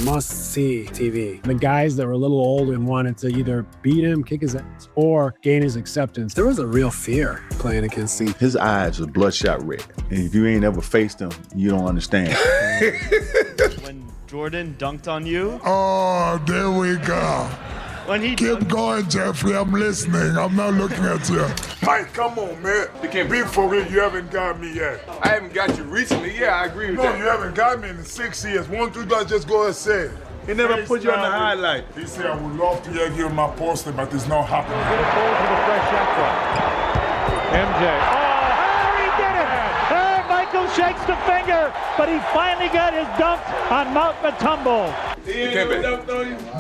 must-see TV. The guys that were a little older and wanted to either beat him, kick his ass, or gain his acceptance. There was a real fear playing against him. His eyes were bloodshot red. And if you ain't ever faced him, you don't understand. When Jordan dunked on you? Oh, there we go. When he Keep going, Jeffrey. I'm listening. I'm not looking at you. Mike, come on, man. You can't be for real. You haven't got me yet. I haven't got you recently. Yeah, I agree with No, that. you haven't got me in 6 years. Won't you just go and say it? He never put you on the highlight. He said, I would love to give you my poster, but it's not happening. MJ. Oh, he did it! Oh, Michael shakes the finger, but he finally got his dunk on Mount Matumbo.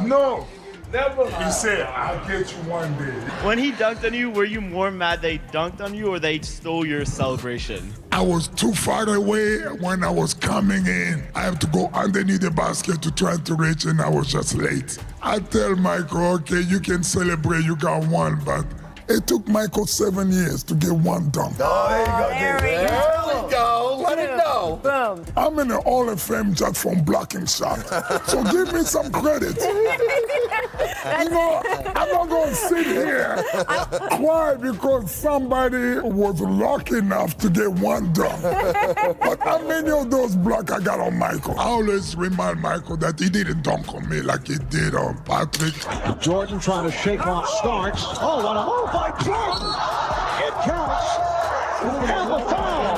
No. Never. He said, I'll get you one day. When he dunked on you, were you more mad they dunked on you or they stole your celebration? I was too far away when I was coming in. I have to go underneath the basket to try to reach, and I was just late. I tell Michael, okay, you can celebrate, you got one, but it took Michael 7 years to get one dunk. Oh, there we go. Let it know. Boom. I'm in the Hall of Fame just from blocking shots. So give me some credit. You know, I'm not going to sit here cry because somebody was lucky enough to get one dunk. But how many of those blocks I got on Michael? I always remind Michael that he didn't dunk on me like he did on Patrick. Jordan trying to shake off Starks. Oh, what a move by Jordan. It counts. And the foul.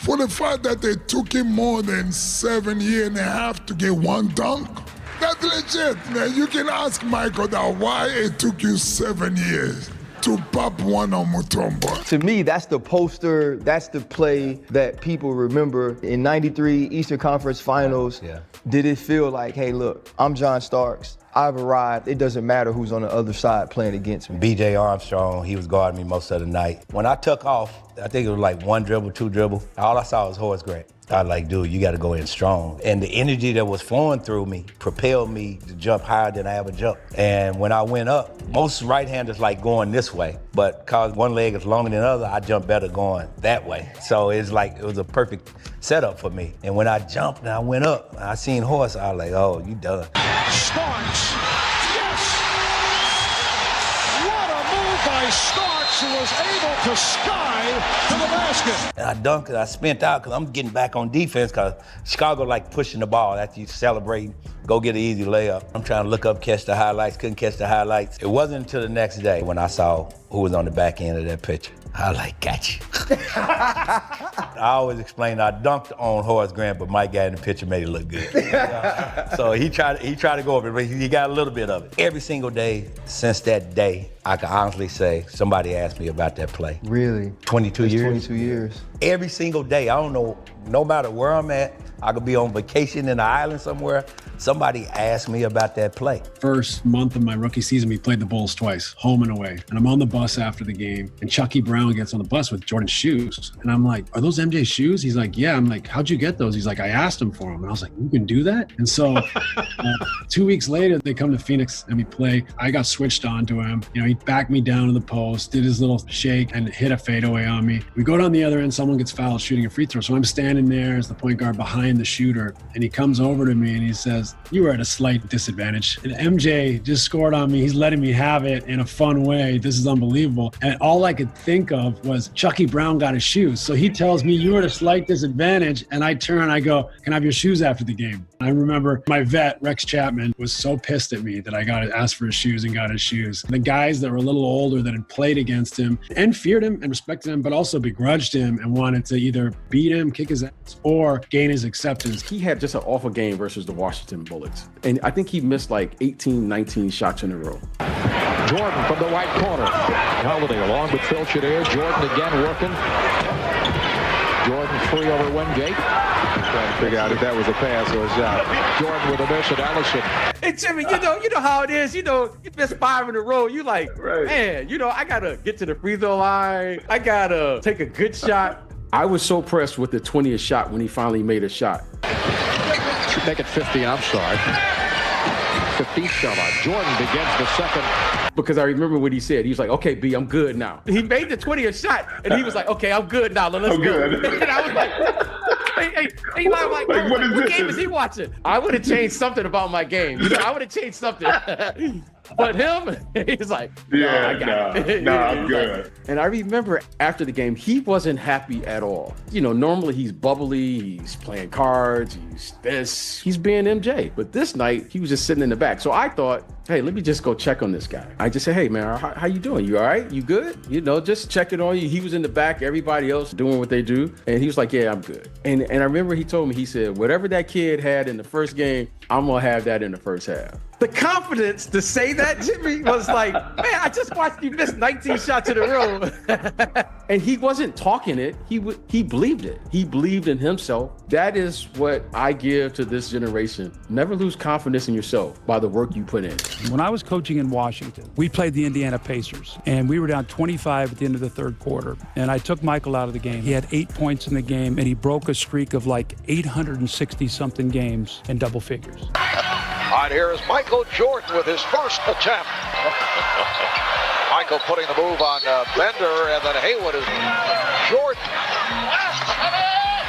For the fact that they took him more than 7 years and a half to get one dunk, that's legit, man. You can ask Michael that why it took you 7 years to pop one on Mutombo. To me, that's the poster, that's the play that people remember. In '93 Eastern Conference Finals, did it feel like, hey, look, I'm John Starks. I've arrived. It doesn't matter who's on the other side playing against me. B.J. Armstrong, he was guarding me most of the night. When I took off, I think it was like one dribble, two dribble. All I saw was Horace Grant. I was like, dude, you got to go in strong. And the energy that was flowing through me propelled me to jump higher than I ever jumped. And when I went up, most right-handers like going this way, but cause one leg is longer than the other, I jump better going that way. So it's like, it was a perfect setup for me. And when I jumped and I went up, I seen Horace, I was like, oh, you done. Starks. Yes! What a move by Starks, who was able to sky to the basket. And I dunked and I spent out because I'm getting back on defense because Chicago like pushing the ball after you celebrate, go get an easy layup. I'm trying to look up, catch the highlights, couldn't catch the highlights. It wasn't until the next day when I saw who was on the back end of that picture. I was like, got you. I always explain I dunked on Horace Grant, but Mike got in the picture, made it look good. So he tried to go over it, but he got a little bit of it. Every single day since that day, I can honestly say somebody asked me about that play. Really? 22 years? 22 years. Every single day, I don't know, no matter where I'm at, I could be on vacation in the island somewhere, somebody asked me about that play. First month of my rookie season, we played the Bulls twice, home and away. And I'm on the bus after the game, and Chucky Brown gets on the bus with Jordan's shoes. And I'm like, are those MJ's shoes? He's like, yeah. I'm like, how'd you get those? He's like, I asked him for them. And I was like, you can do that? And so 2 weeks later, they come to Phoenix and we play. I got switched on to him. You know, he backed me down in the post, did his little shake and hit a fadeaway on me. We go down the other end, someone gets fouled shooting a free throw. So I'm standing there as the point guard behind the shooter, and he comes over to me and he says, you were at a slight disadvantage. And MJ just scored on me. He's letting me have it in a fun way. This is unbelievable. And all I could think of was Chucky Brown got his shoes. So he tells me you were at a slight disadvantage. And I turn, I go, can I have your shoes after the game? I remember my vet, Rex Chapman, was so pissed at me that I got to ask for his shoes and got his shoes. The guys that were a little older that had played against him and feared him and respected him, but also begrudged him and wanted to either beat him, kick his ass, or gain his acceptance. He had just an awful game versus the Washington Bullets. And I think he missed like 18, 19 shots in a row. Jordan from the right corner. Holiday along with Phil Chenier. Jordan again working. Jordan free over Wingate. Trying to figure out if that was a pass or a shot. Jordan with a miss at Ellison. Hey, Jimmy, you know how it is. You missed 5 in a row. You like, man, I got to get to the free throw line. I got to take a good shot. I was so impressed with the 20th shot when he finally made a shot. Make it 50, I'm sorry. 15th shot on. Jordan begins the second. Because I remember what he said. He was like, okay, B, I'm good now. He made the 20th shot, and he was like, okay, I'm good now. Let's go. And I was like... Hey, like, what game is he watching? I would have changed something about my game. I would have changed something. But him, he's like, I'm good. And I remember after the game, he wasn't happy at all. Normally he's bubbly, he's playing cards, he's being MJ. But this night, he was just sitting in the back. So I thought, hey, let me just go check on this guy. I just said, hey, man, how you doing? You all right? You good? Just checking on you. He was in the back, everybody else doing what they do. And he was like, yeah, I'm good. And I remember he told me, he said, whatever that kid had in the first game, I'm going to have that in the first half. The confidence to say that, Jimmy, was like, man, I just watched you miss 19 shots in a row. And he wasn't talking it. He believed it. He believed in himself. That is what I give to this generation. Never lose confidence in yourself by the work you put in. When I was coaching in Washington, we played the Indiana Pacers, and we were down 25 at the end of the third quarter. And I took Michael out of the game. He had 8 points in the game, and he broke a streak of like 860-something games in double figures. All right, here is Michael Jordan with his first attempt. Michael putting the move on Bender, and then Haywood is Jordan.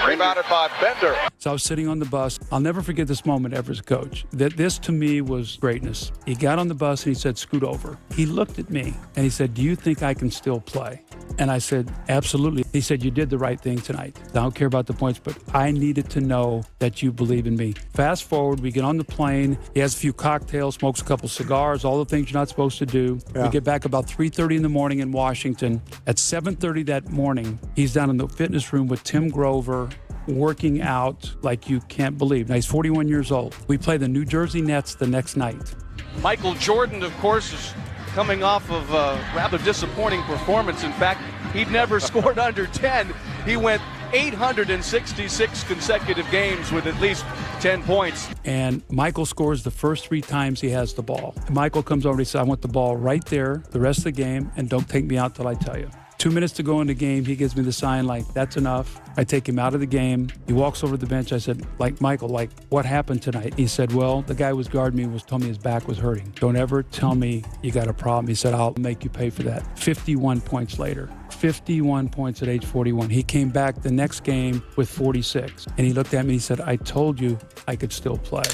Rebounded by Bender. So I was sitting on the bus. I'll never forget this moment ever as a coach. This to me was greatness. He got on the bus and he said, scoot over. He looked at me and he said, do you think I can still play? And I said, absolutely. He said, you did the right thing tonight. I don't care about the points, but I needed to know that you believe in me. Fast forward, we get on the plane. He has a few cocktails, smokes a couple cigars, all the things you're not supposed to do. Yeah. We get back about 3:30 in the morning in Washington. At 7:30 that morning, he's down in the fitness room with Tim Grover, working out like you can't believe. Now, he's 41 years old. We play the New Jersey Nets the next night. Michael Jordan, of course, is coming off of a rather disappointing performance. In fact, he'd never scored under 10. He went 866 consecutive games with at least 10 points. And Michael scores the first 3 times he has the ball. And Michael comes over and he says, I want the ball right there the rest of the game, and don't take me out till I tell you. 2 minutes to go in the game, he gives me the sign like, that's enough. I take him out of the game. He walks over to the bench. I said, Michael, what happened tonight? He said, well, the guy who was guarding me told me his back was hurting. Don't ever tell me you got a problem. He said, I'll make you pay for that. 51 points later. 51 points at age 41. He came back the next game with 46. And he looked at me and he said, I told you I could still play.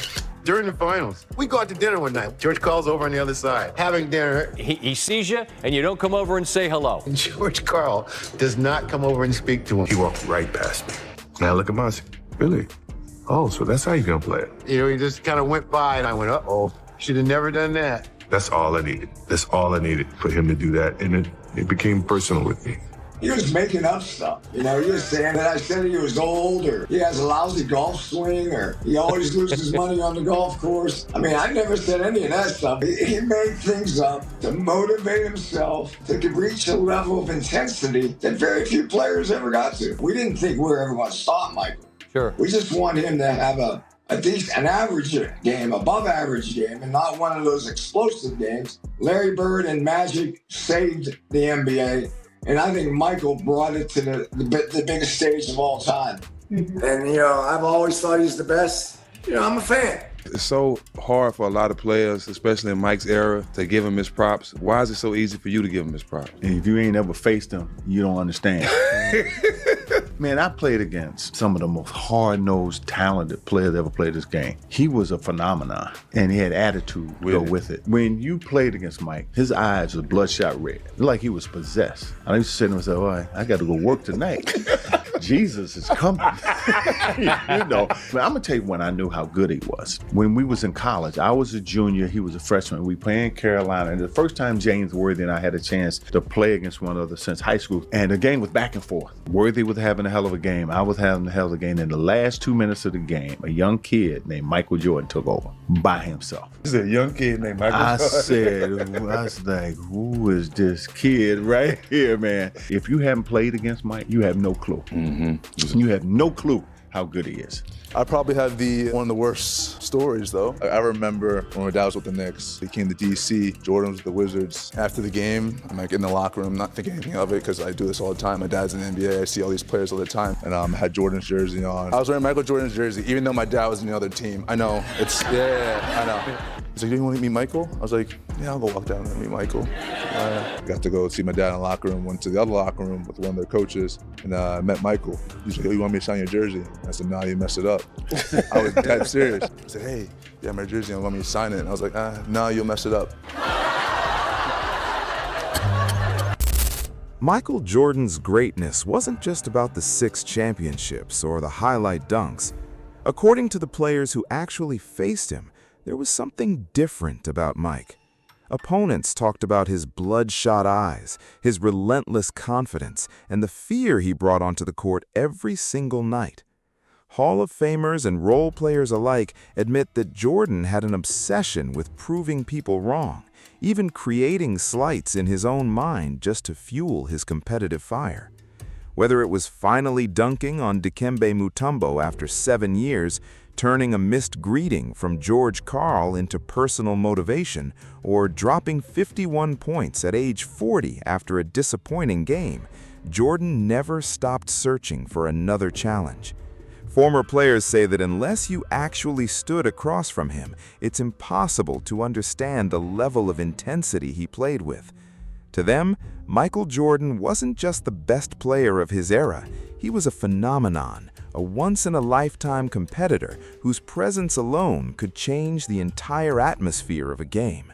During the finals, we go out to dinner one night. George Karl's over on the other side, having dinner. He sees you, and you don't come over and say hello. And George Karl does not come over and speak to him. He walked right past me. Now look at my, really? Oh, so that's how you're gonna play it. He just kind of went by, and I went, uh-oh, should have never done that. That's all I needed. That's all I needed for him to do that, and it became personal with me. He was making up stuff. He was saying that I said he was old, or he has a lousy golf swing, or he always loses money on the golf course. I mean, I never said any of that stuff. He made things up to motivate himself to reach a level of intensity that very few players ever got to. We didn't think we were ever going to stop Michael. Sure. We just want him to have an average game, above average game, and not one of those explosive games. Larry Bird and Magic saved the NBA. And I think Michael brought it to the biggest stage of all time. And, I've always thought he's the best. I'm a fan. It's so hard for a lot of players, especially in Mike's era, to give him his props. Why is it so easy for you to give him his props? And if you ain't ever faced him, you don't understand. Man, I played against some of the most hard-nosed, talented players that ever played this game. He was a phenomenon, and he had attitude to go with it. When you played against Mike, his eyes were bloodshot red. It was like he was possessed. I used to sit there and say, oh, I got to go work tonight. Jesus is coming. But I'm going to tell you when I knew how good he was. When we was in college, I was a junior, he was a freshman. We played in Carolina, and the first time James Worthy and I had a chance to play against one another since high school, and the game was back and forth. Worthy was having a hell of a game. I was having a hell of a game. In the last 2 minutes of the game, a young kid named Michael Jordan took over by himself. He's a young kid named Michael Jordan. I was like, who is this kid right here, man? If you haven't played against Mike, you have no clue. Mm-hmm. You have no clue how good he is. I probably have one of the worst stories, though. I remember when my dad was with the Knicks. He came to D.C., Jordan was with the Wizards. After the game, I'm like in the locker room, not thinking anything of it because I do this all the time. My dad's in the NBA. I see all these players all the time. And I had Jordan's jersey on. I was wearing Michael Jordan's jersey, even though my dad was in the other team. I know. I know. He's like, "You want to meet Michael?" I was like, "Yeah, I'll go walk down and meet Michael." Got to go see my dad in the locker room, went to the other locker room with one of their coaches, and I met Michael. He's like, "Oh, you want me to sign your jersey?" I said, "No, you messed it up." I was dead serious. I said, "Hey, yeah, my jersey, I want me to sign it." And I was like, "No, you'll mess it up." Michael Jordan's greatness wasn't just about the 6 championships or the highlight dunks. According to the players who actually faced him, there was something different about Mike. Opponents talked about his bloodshot eyes, his relentless confidence, and the fear he brought onto the court every single night. Hall of Famers and role players alike admit that Jordan had an obsession with proving people wrong, even creating slights in his own mind just to fuel his competitive fire. Whether it was finally dunking on Dikembe Mutombo after 7 years, turning a missed greeting from George Karl into personal motivation, or dropping 51 points at age 40 after a disappointing game, Jordan never stopped searching for another challenge. Former players say that unless you actually stood across from him, it's impossible to understand the level of intensity he played with. To them, Michael Jordan wasn't just the best player of his era, he was a phenomenon, a once-in-a-lifetime competitor whose presence alone could change the entire atmosphere of a game.